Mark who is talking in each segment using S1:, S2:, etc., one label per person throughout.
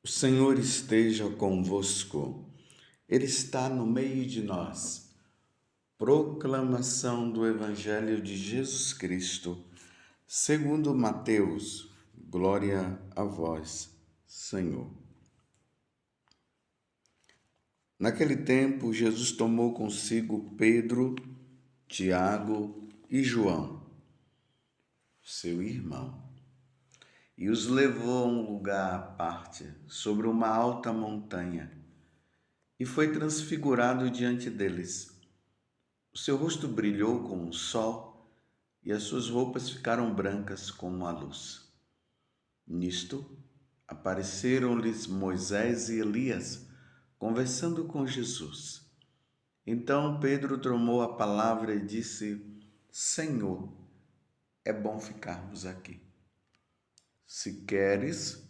S1: O Senhor esteja convosco, Ele está no meio de nós. Proclamação do Evangelho de Jesus Cristo, segundo Mateus. Glória a vós, Senhor. Naquele tempo, Jesus tomou consigo Pedro, Tiago e João, seu irmão, e os levou a um lugar à parte, sobre uma alta montanha, e foi transfigurado diante deles. O seu rosto brilhou como o sol, e as suas roupas ficaram brancas como a luz. Nisto, apareceram-lhes Moisés e Elias, conversando com Jesus. Então Pedro tomou a palavra e disse: Senhor, é bom ficarmos aqui. Se queres,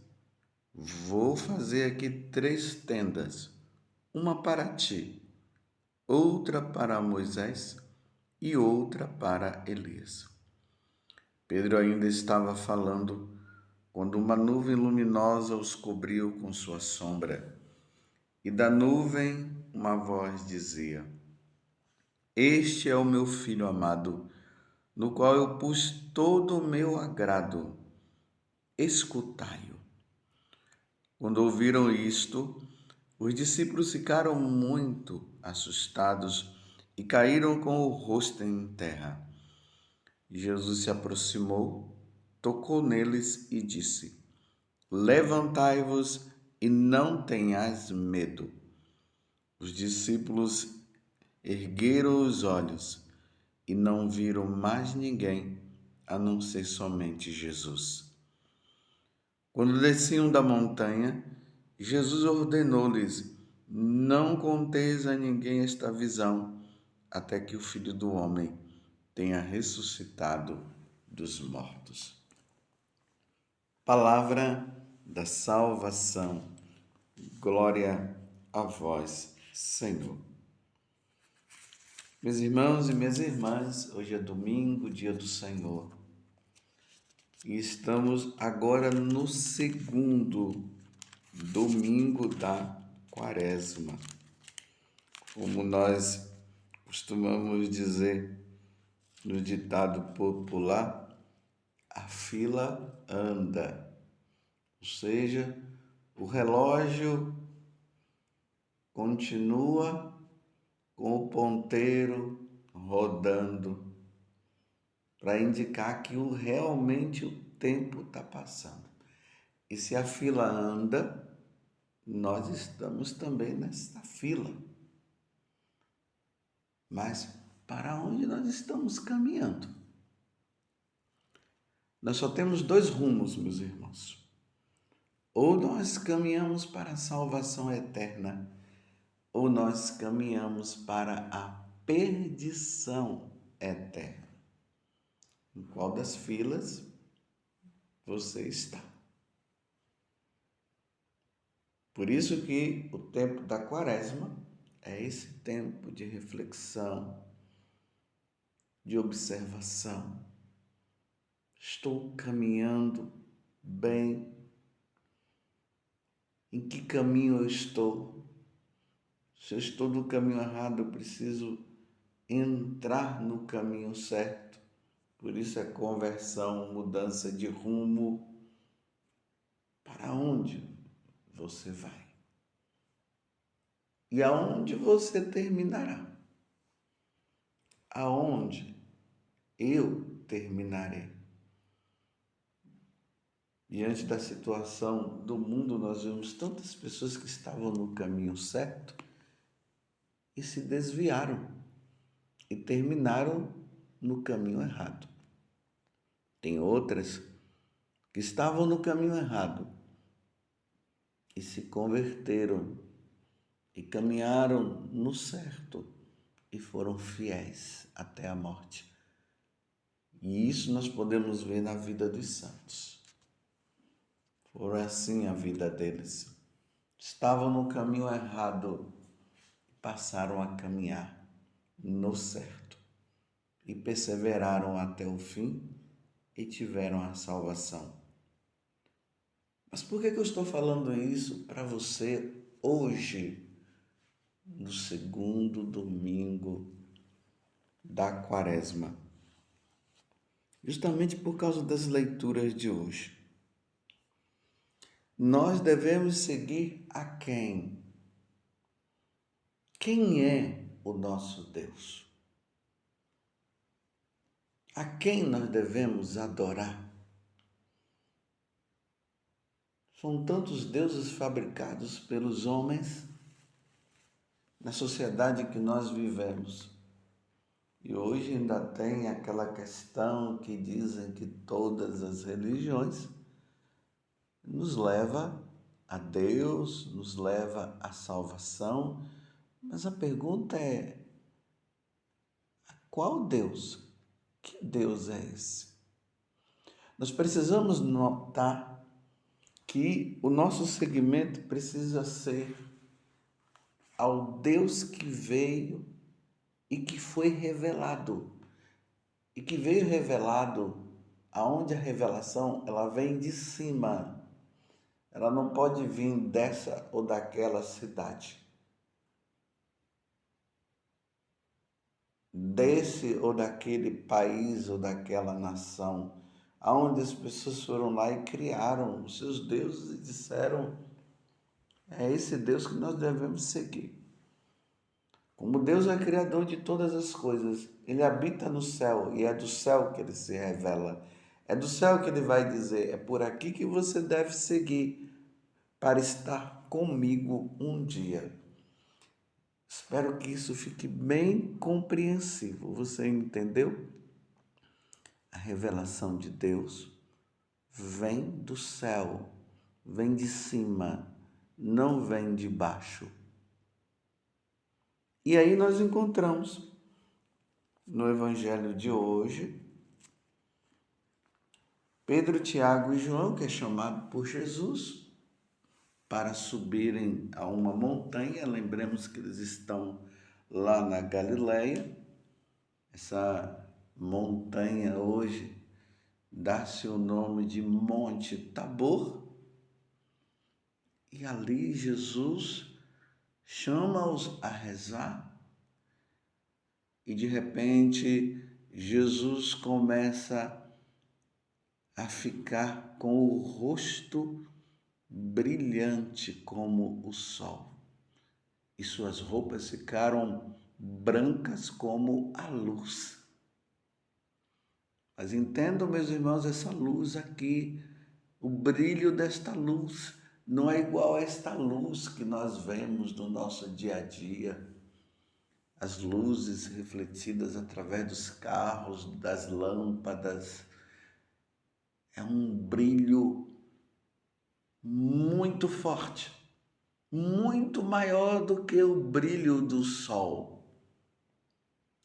S1: vou fazer aqui 3 tendas, uma para ti, outra para Moisés e outra para Elias. Pedro ainda estava falando quando uma nuvem luminosa os cobriu com sua sombra. E da nuvem uma voz dizia: Este é o meu filho amado, no qual eu pus todo o meu agrado. Escutai-o. Quando ouviram isto, os discípulos ficaram muito assustados e caíram com o rosto em terra. Jesus se aproximou, tocou neles e disse: Levantai-vos e não tenhais medo. Os discípulos ergueram os olhos e não viram mais ninguém a não ser somente Jesus. Quando desciam da montanha, Jesus ordenou-lhes: Não conteis a ninguém esta visão, até que o Filho do Homem tenha ressuscitado dos mortos. Palavra da salvação. Glória a vós, Senhor. Meus irmãos e minhas irmãs, hoje é domingo, dia do Senhor. E estamos agora no segundo domingo da Quaresma. Como nós costumamos dizer no ditado popular, a fila anda. Ou seja, o relógio continua com o ponteiro rodando para indicar que realmente o tempo está passando. E se a fila anda, nós estamos também nessa fila. Mas para onde nós estamos caminhando? Nós só temos 2 rumos, meus irmãos. Ou nós caminhamos para a salvação eterna, ou nós caminhamos para a perdição eterna. Em qual das filas você está? Por isso que o tempo da Quaresma é esse tempo de reflexão, de observação. Estou caminhando bem? Em que caminho eu estou? Se eu estou no caminho errado, eu preciso entrar no caminho certo. Por isso é conversão, mudança de rumo. Para onde você vai? E aonde você terminará? Aonde eu terminarei? Diante da situação do mundo, nós vemos tantas pessoas que estavam no caminho certo e se desviaram e terminaram no caminho errado. Tem outras que estavam no caminho errado e se converteram e caminharam no certo e foram fiéis até a morte. E isso nós podemos ver na vida dos santos. Foi assim a vida deles. Estavam no caminho errado e passaram a caminhar no certo. E perseveraram até o fim e tiveram a salvação. Mas por que eu estou falando isso para você hoje, no segundo domingo da Quaresma? Justamente por causa das leituras de hoje. Nós devemos seguir a quem? Quem é o nosso Deus? A quem nós devemos adorar? São tantos deuses fabricados pelos homens na sociedade que nós vivemos. E hoje ainda tem aquela questão que dizem que todas as religiões nos leva a Deus, nos leva à salvação. Mas a pergunta é: qual Deus? Que Deus é esse? Nós precisamos notar que o nosso seguimento precisa ser ao Deus que veio e que foi revelado. E que veio revelado, aonde a revelação ela vem de cima. Ela não pode vir dessa ou daquela cidade, desse ou daquele país ou daquela nação, aonde as pessoas foram lá e criaram os seus deuses e disseram: é esse Deus que nós devemos seguir. Como Deus é criador de todas as coisas, Ele habita no céu e é do céu que Ele se revela. É do céu que Ele vai dizer: é por aqui que você deve seguir para estar comigo um dia. Espero que isso fique bem compreensível. Você entendeu? A revelação de Deus vem do céu, vem de cima, não vem de baixo. E aí nós encontramos no Evangelho de hoje Pedro, Tiago e João, que é chamado por Jesus para subirem a uma montanha. Lembremos que eles estão lá na Galileia. Essa montanha hoje dá-se o nome de Monte Tabor. E ali Jesus chama-os a rezar. E de repente Jesus começa a ficar com o rosto brilhante como o sol, e suas roupas ficaram brancas como a luz. Mas entendam, meus irmãos, essa luz aqui, o brilho desta luz não é igual a esta luz que nós vemos no nosso dia a dia. As luzes refletidas através dos carros, das lâmpadas, é um brilho muito forte, muito maior do que o brilho do sol,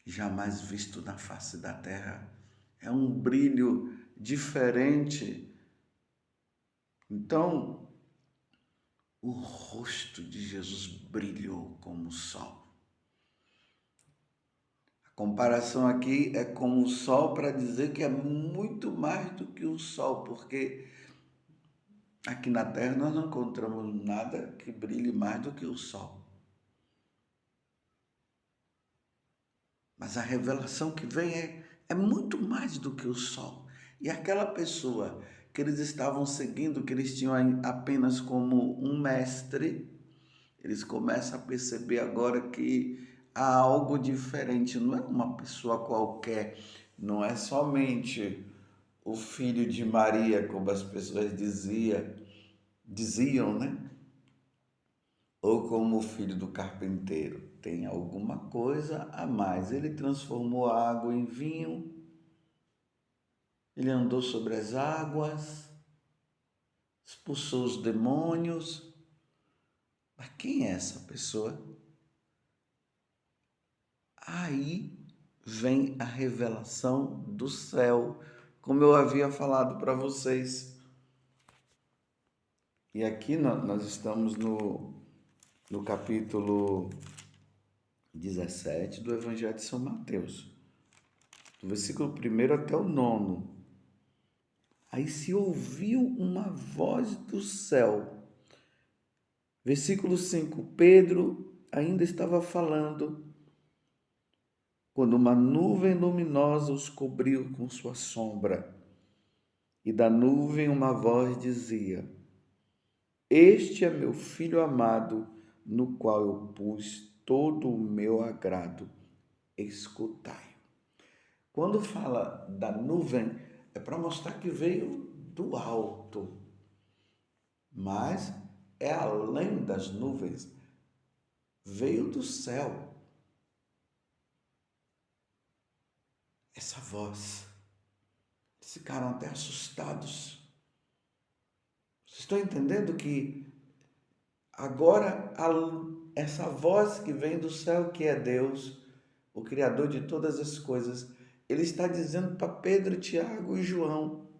S1: jamais visto na face da terra. É um brilho diferente. Então, o rosto de Jesus brilhou como o sol. A comparação aqui é com o sol para dizer que é muito mais do que o sol, porque aqui na terra nós não encontramos nada que brilhe mais do que o sol. Mas a revelação que vem é muito mais do que o sol. E aquela pessoa que eles estavam seguindo, que eles tinham apenas como um mestre, eles começam a perceber agora que há algo diferente. Não é uma pessoa qualquer, não é somente o filho de Maria, como as pessoas diziam, né? Ou como o filho do carpinteiro. Tem alguma coisa a mais. Ele transformou a água em vinho, ele andou sobre as águas, expulsou os demônios. Mas quem é essa pessoa? Aí vem a revelação do céu, como eu havia falado para vocês. E aqui nós estamos no capítulo 17 do Evangelho de São Mateus, do versículo 1 até o 9. Aí se ouviu uma voz do céu. Versículo 5. Pedro ainda estava falando quando uma nuvem luminosa os cobriu com sua sombra. E da nuvem uma voz dizia: Este é meu filho amado, no qual eu pus todo o meu agrado. Escutai. Quando fala da nuvem, é para mostrar que veio do alto, mas é além das nuvens, veio do céu. Essa voz. Eles ficaram até assustados. Vocês estão entendendo que agora essa voz que vem do céu, que é Deus, o Criador de todas as coisas, ele está dizendo para Pedro, Tiago e João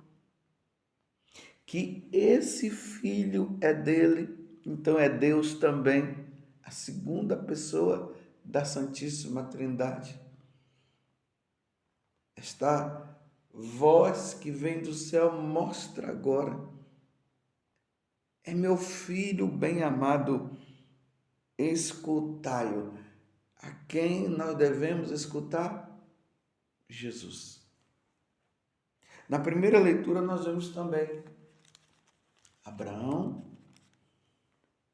S1: que esse filho é dele, então é Deus também, a segunda pessoa da Santíssima Trindade. Esta voz que vem do céu mostra agora: é meu filho bem amado, escutai-o. A quem nós devemos escutar? Jesus. Na primeira leitura nós vemos também Abraão,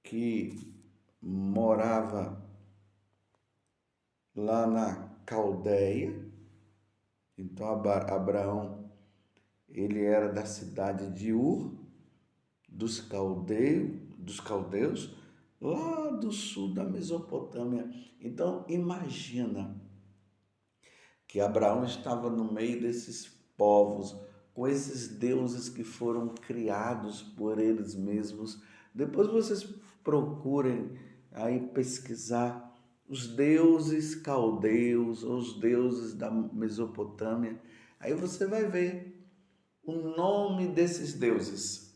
S1: que morava lá na Caldeia. Então Abraão, ele era da cidade de Ur, dos caldeus, lá do sul da Mesopotâmia. Então imagina que Abraão estava no meio desses povos, com esses deuses que foram criados por eles mesmos. Depois vocês procurem aí pesquisar os deuses caldeus, os deuses da Mesopotâmia. Aí você vai ver o nome desses deuses.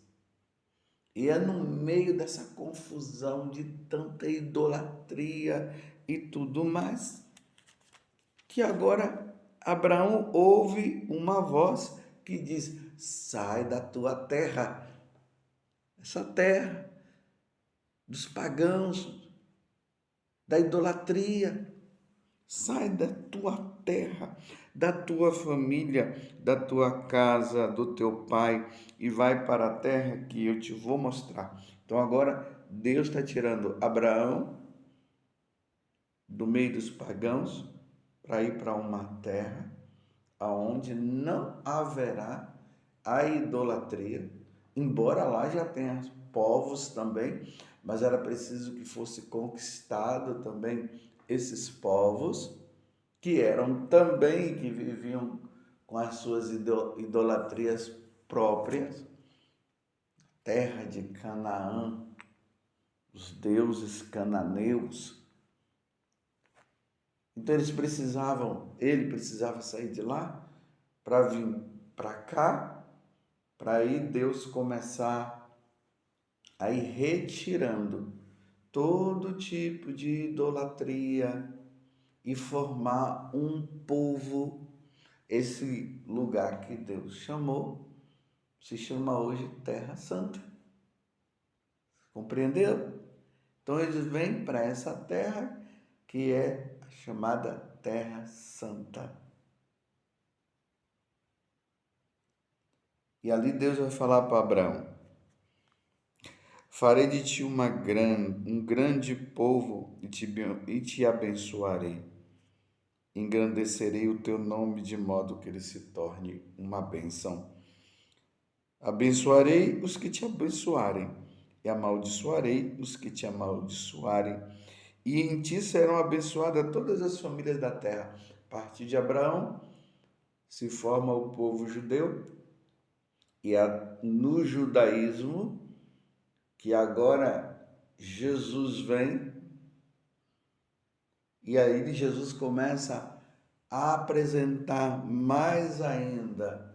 S1: E é no meio dessa confusão de tanta idolatria e tudo mais que agora Abraão ouve uma voz que diz: sai da tua terra, essa terra dos pagãos, da idolatria, sai da tua terra, da tua família, da tua casa, do teu pai e vai para a terra que eu te vou mostrar. Então agora Deus está tirando Abraão do meio dos pagãos para ir para uma terra aonde não haverá a idolatria, embora lá já tenha povos também, mas era preciso que fosse conquistado também esses povos que eram também, que viviam com as suas idolatrias próprias, terra de Canaã, os deuses cananeus. Então ele precisava sair de lá para vir para cá, para aí Deus começar a ir retirando todo tipo de idolatria e formar um povo. Esse lugar que Deus chamou se chama hoje Terra Santa. Compreendeu? Então eles vêm para essa terra que é a chamada Terra Santa. E ali Deus vai falar para Abraão: farei de ti um grande povo e te abençoarei. Engrandecerei o teu nome de modo que ele se torne uma bênção. Abençoarei os que te abençoarem e amaldiçoarei os que te amaldiçoarem. E em ti serão abençoadas todas as famílias da terra. A partir de Abraão se forma o povo judeu e no judaísmo, que agora Jesus vem, e aí Jesus começa a apresentar mais ainda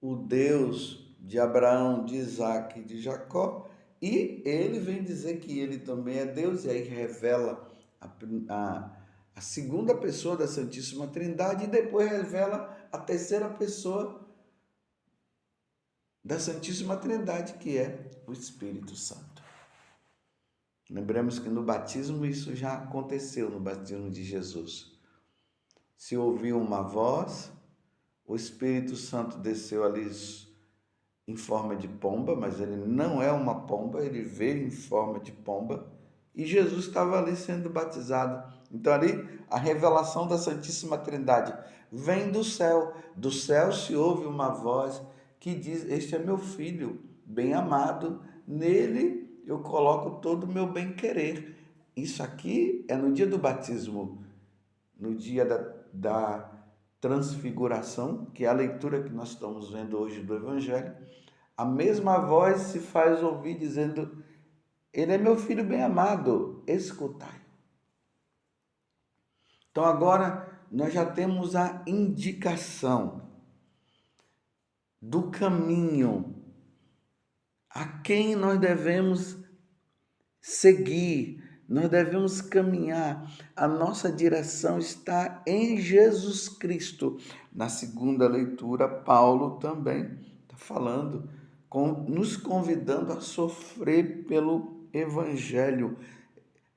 S1: o Deus de Abraão, de Isaac e de Jacó, e ele vem dizer que ele também é Deus, e aí revela a segunda pessoa da Santíssima Trindade, e depois revela a terceira pessoa da Santíssima Trindade, que é o Espírito Santo. Lembramos que no batismo isso já aconteceu, no batismo de Jesus. Se ouviu uma voz, o Espírito Santo desceu ali em forma de pomba, mas ele não é uma pomba, ele veio em forma de pomba, e Jesus estava ali sendo batizado. Então ali a revelação da Santíssima Trindade vem do céu. Do céu se ouve uma voz que diz: este é meu filho, bem amado, nele eu coloco todo o meu bem-querer. Isso aqui é no dia do batismo, no dia da transfiguração, que é a leitura que nós estamos vendo hoje do Evangelho. A mesma voz se faz ouvir dizendo: ele é meu filho bem amado, escutai. Então agora nós já temos a indicação do caminho a quem nós devemos seguir, nós devemos caminhar. A nossa direção está em Jesus Cristo. Na segunda leitura, Paulo também está falando, nos convidando a sofrer pelo Evangelho,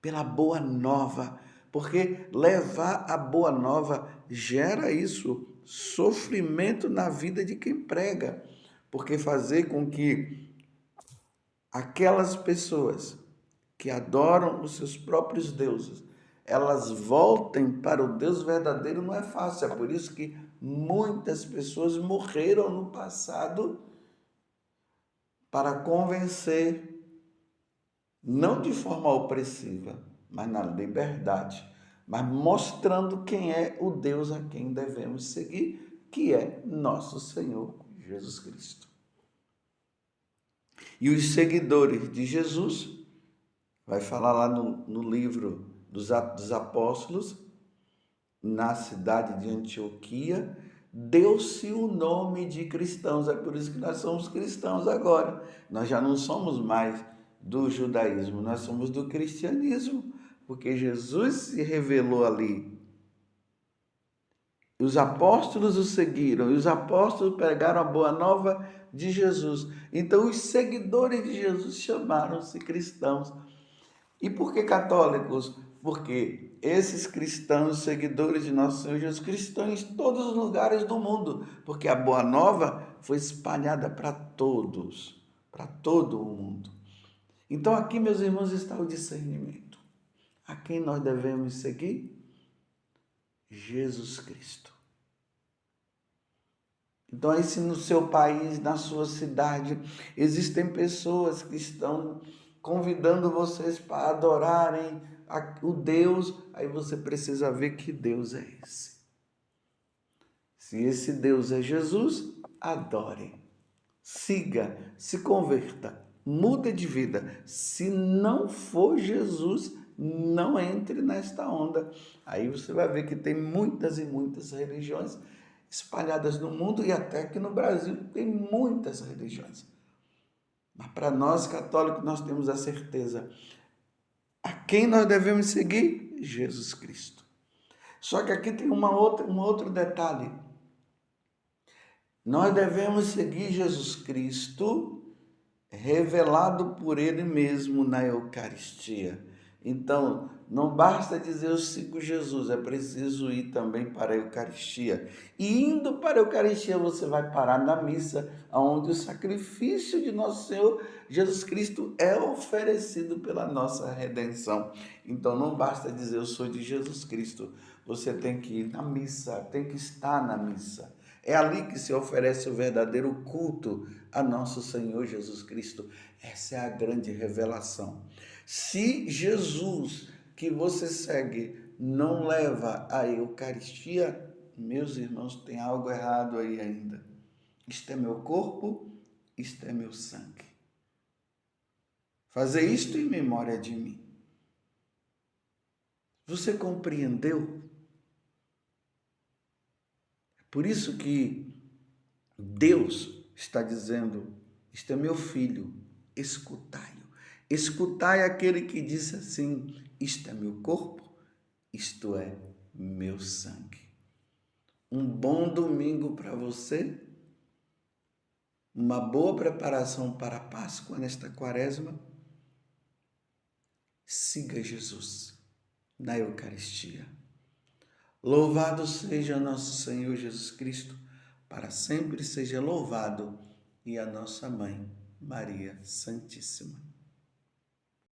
S1: pela boa nova, porque levar a boa nova gera isso, sofrimento na vida de quem prega, porque fazer com que aquelas pessoas que adoram os seus próprios deuses, elas voltem para o Deus verdadeiro não é fácil. É por isso que muitas pessoas morreram no passado para convencer, não de forma opressiva, mas na liberdade, mas mostrando quem é o Deus a quem devemos seguir, que é nosso Senhor Jesus Cristo. E os seguidores de Jesus, vai falar lá no livro dos Atos dos Apóstolos, na cidade de Antioquia, deu-se o nome de cristãos. É por isso que nós somos cristãos agora. Nós já não somos mais do judaísmo, nós somos do cristianismo, porque Jesus se revelou ali. Os apóstolos o seguiram, e os apóstolos pregaram a boa nova de Jesus. Então, os seguidores de Jesus chamaram-se cristãos. E por que católicos? Porque esses cristãos, seguidores de nosso Senhor Jesus Cristo, estão em todos os lugares do mundo, porque a boa nova foi espalhada para todos, para todo o mundo. Então aqui, meus irmãos, está o discernimento. A quem nós devemos seguir? Jesus Cristo. Então, aí se no seu país, na sua cidade, existem pessoas que estão convidando vocês para adorarem o Deus, aí você precisa ver que Deus é esse. Se esse Deus é Jesus, adore, siga, se converta, muda de vida. Se não for Jesus, não entre nesta onda. Aí você vai ver que tem muitas e muitas religiões espalhadas no mundo, e até aqui no Brasil tem muitas religiões. Mas para nós católicos nós temos a certeza. A quem nós devemos seguir? Jesus Cristo. Só que aqui tem um outro detalhe. Nós devemos seguir Jesus Cristo revelado por Ele mesmo na Eucaristia. Então, não basta dizer eu sigo Jesus, é preciso ir também para a Eucaristia. E indo para a Eucaristia, você vai parar na missa, onde o sacrifício de nosso Senhor Jesus Cristo é oferecido pela nossa redenção. Então, não basta dizer eu sou de Jesus Cristo, você tem que ir na missa, tem que estar na missa. É ali que se oferece o verdadeiro culto a nosso Senhor Jesus Cristo. Essa é a grande revelação. Se Jesus que você segue não leva a Eucaristia, meus irmãos, tem algo errado aí ainda. Isto é meu corpo, isto é meu sangue. Fazer isto em memória de mim. Você compreendeu? Por isso que Deus está dizendo: isto é meu filho, escutai-o. Escutai aquele que disse assim: isto é meu corpo, isto é meu sangue. Um bom domingo para você. uma boa preparação para a Páscoa nesta quaresma, siga Jesus na Eucaristia. Louvado seja nosso Senhor Jesus Cristo, para sempre seja louvado, e a nossa Mãe, Maria Santíssima.